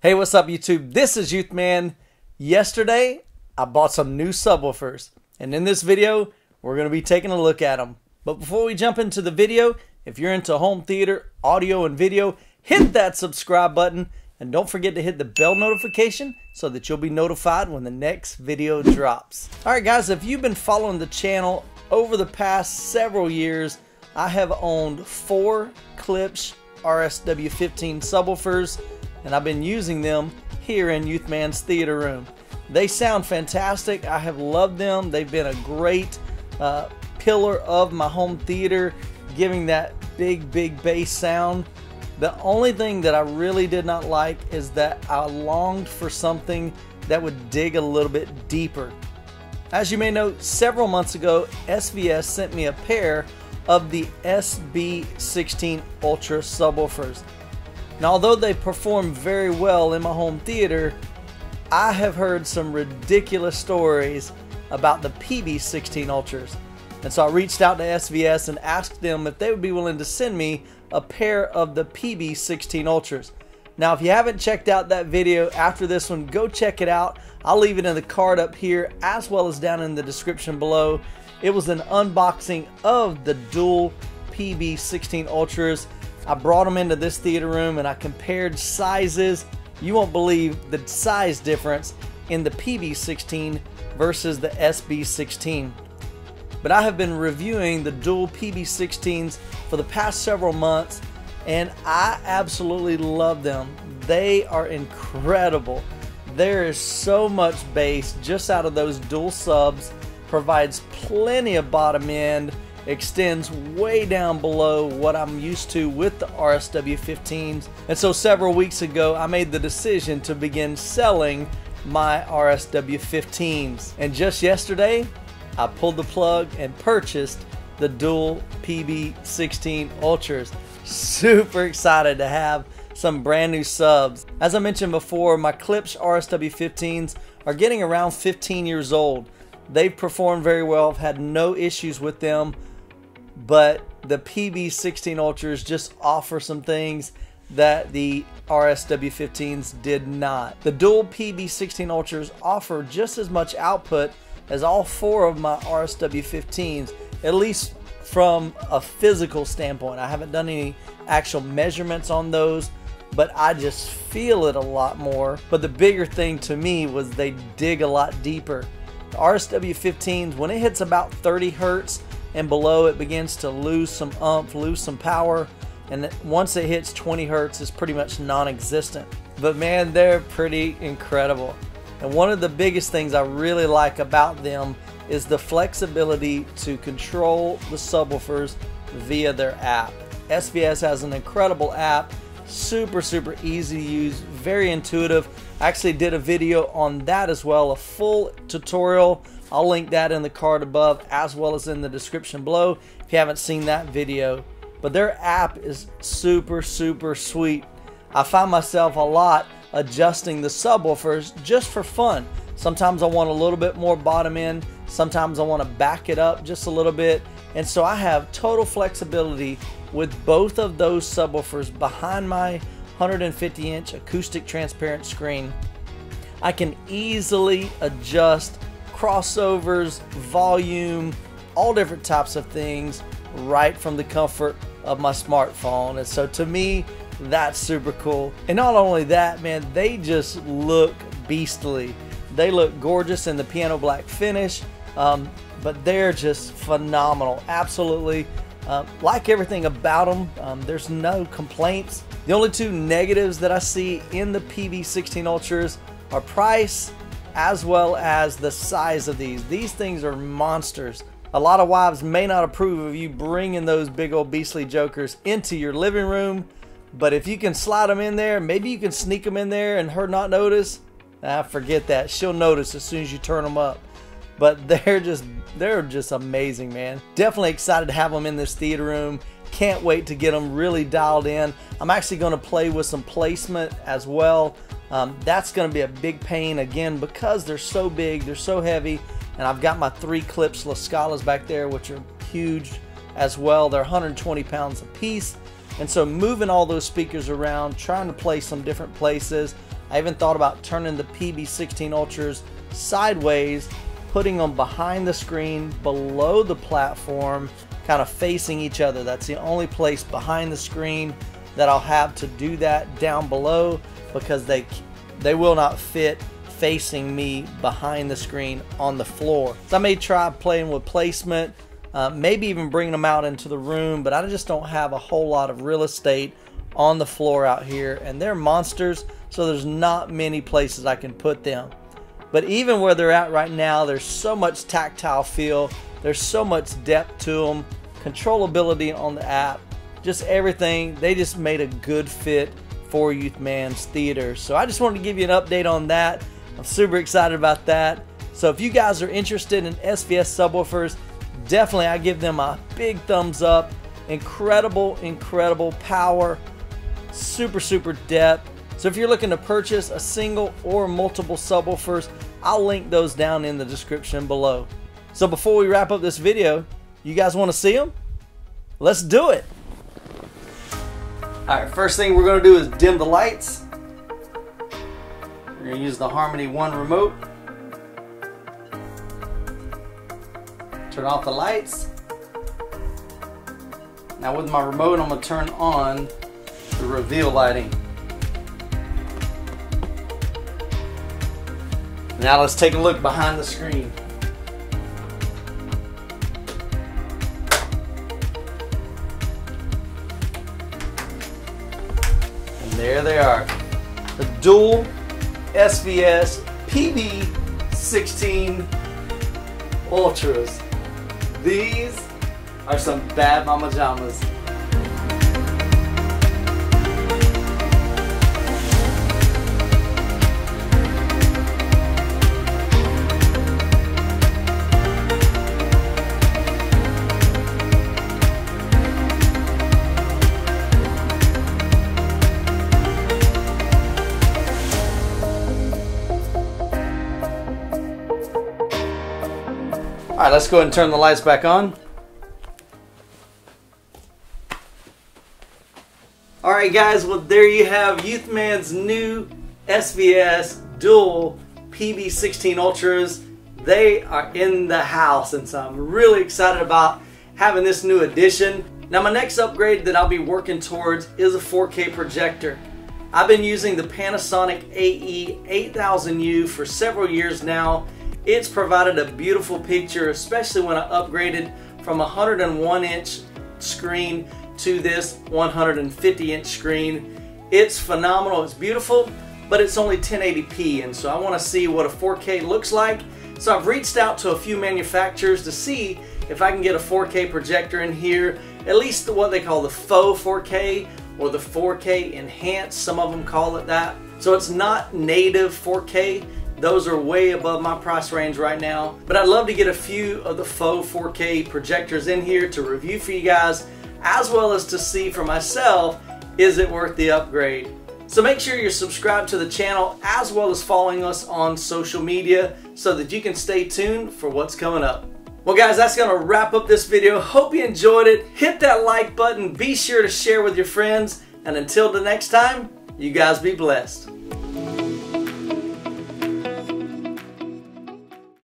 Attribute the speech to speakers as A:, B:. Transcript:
A: Hey, what's up YouTube? This is Youthman. Yesterday, I bought some new subwoofers, and in this video, we're going to be taking a look at them. But before we jump into the video, if you're into home theater, audio, and video, hit that subscribe button, and don't forget to hit the bell notification so that you'll be notified when the next video drops. Alright guys, if you've been following the channel over the past several years, I have owned 4 Klipsch RSW-15 subwoofers, and I've been using them here in Youthman's theater room. They sound fantastic. I have loved them. They've been a great pillar of my home theater, giving that big bass sound. The only thing that I really did not like is that I longed for something that would dig a little bit deeper. As you may know, several months ago, SVS sent me a pair of the SVS Ultras subwoofers. Now, although they perform very well in my home theater, I have heard some ridiculous stories about the PB16 Ultras. And so I reached out to SVS and asked them if they would be willing to send me a pair of the PB16 Ultras. Now, if you haven't checked out that video after this one, go check it out. I'll leave it in the card up here as well as down in the description below. It was an unboxing of the Dual PB16 Ultras. I brought them into this theater room and I compared sizes. You won't believe the size difference in the PB16 versus the SB16. But I have been reviewing the Dual PB16s for the past several months, and I absolutely love them. They are incredible. There is so much bass just out of those dual subs, provides plenty of bottom end, extends way down below what I'm used to with the RSW-15s. And so several weeks ago, I made the decision to begin selling my RSW-15s. And just yesterday, I pulled the plug and purchased the Dual PB16 Ultras. Super excited to have some brand new subs. As I mentioned before, my Klipsch RSW-15s are getting around 15 years old. They've performed very well. I've had no issues with them. But the PB16 Ultras just offer some things that the RSW-15s did not. The Dual PB16 Ultras offer just as much output as all 4 of my RSW-15s, at least from a physical standpoint. I haven't done any actual measurements on those, but I just feel it a lot more. But the bigger thing to me was they dig a lot deeper. The RSW-15s, when it hits about 30 hertz and below, it begins to lose some oomph, lose some power, and once it hits 20 hertz, it's pretty much non-existent. But man, they're pretty incredible. And one of the biggest things I really like about them is the flexibility to control the subwoofers via their app. SVS has an incredible app, super easy to use, very intuitive. I actually did a video on that as well, a full tutorial. I'll link that in the card above as well as in the description below if you haven't seen that video. But their app is super sweet. I find myself a lot adjusting the subwoofers just for fun. Sometimes I want a little bit more bottom end, sometimes I want to back it up just a little bit, and so I have total flexibility with both of those subwoofers behind my 150-inch acoustic transparent screen. I can easily adjust crossovers, volume, all different types of things right from the comfort of my smartphone. And so to me, that's super cool. And not only that, man, they just look beastly. They look gorgeous in the piano black finish, but they're just phenomenal. Absolutely like everything about them. There's no complaints. The only 2 negatives that I see in the PB16 Ultras are price as well as the size of these. These things are monsters. A lot of wives may not approve of you bringing those big old beastly jokers into your living room, but if you can slide them in there, maybe you can sneak them in there and her not notice. Forget that. She'll notice as soon as you turn them up. But they're just amazing, man. Definitely excited to have them in this theater room. Can't wait to get them really dialed in. I'm actually going to play with some placement as well. That's going to be a big pain again because they're so big, they're so heavy, and I've got my 3 Klipsch LaScalas back there, which are huge as well. They're 120 pounds a piece, And so moving all those speakers around, trying to place some different places. I even thought about turning the PB16 Ultras sideways, putting them behind the screen, below the platform, kind of facing each other. That's the only place behind the screen that I'll have to do that down below, because they will not fit facing me behind the screen on the floor. So I may try playing with placement, maybe even bringing them out into the room, but I just don't have a whole lot of real estate on the floor out here, and they're monsters, so there's not many places I can put them. But even where they're at right now, there's so much tactile feel, there's so much depth to them, controllability on the app, just everything. They just made a good fit for Youthman's theater. So I just wanted to give you an update on that. I'm super excited about that. So if you guys are interested in SVS subwoofers, definitely I give them a big thumbs up. Incredible, incredible power, super depth. So if you're looking to purchase a single or multiple subwoofers, I'll link those down in the description below. So before we wrap up this video, you guys want to see them? Let's do it. Alright, first thing we're going to do is dim the lights. We're going to use the Harmony 1 remote. Turn off the lights. Now with my remote, I'm going to turn on the reveal lighting. Now let's take a look behind the screen. And there they are. The dual SVS PB16 Ultras. These are some bad mama jamas. Alright, let's go ahead and turn the lights back on. Alright guys, well there you have Youthman's new SVS dual PB16 Ultras. They are in the house, and so I'm really excited about having this new addition. Now my next upgrade that I'll be working towards is a 4K projector. I've been using the Panasonic AE8000U for several years now. It's provided a beautiful picture, especially when I upgraded from a 101-inch screen to this 150-inch screen. It's phenomenal, it's beautiful, but it's only 1080p, and so I want to see what a 4K looks like. So I've reached out to a few manufacturers to see if I can get a 4K projector in here, at least what they call the faux 4K or the 4K enhanced, some of them call it that. So it's not native 4K. Those are way above my price range right now. But I'd love to get a few of the faux 4K projectors in here to review for you guys, as well as to see for myself, is it worth the upgrade? So make sure you're subscribed to the channel, as well as following us on social media, so that you can stay tuned for what's coming up. Well guys, that's going to wrap up this video. Hope you enjoyed it. Hit that like button. Be sure to share with your friends. And until the next time, you guys be blessed.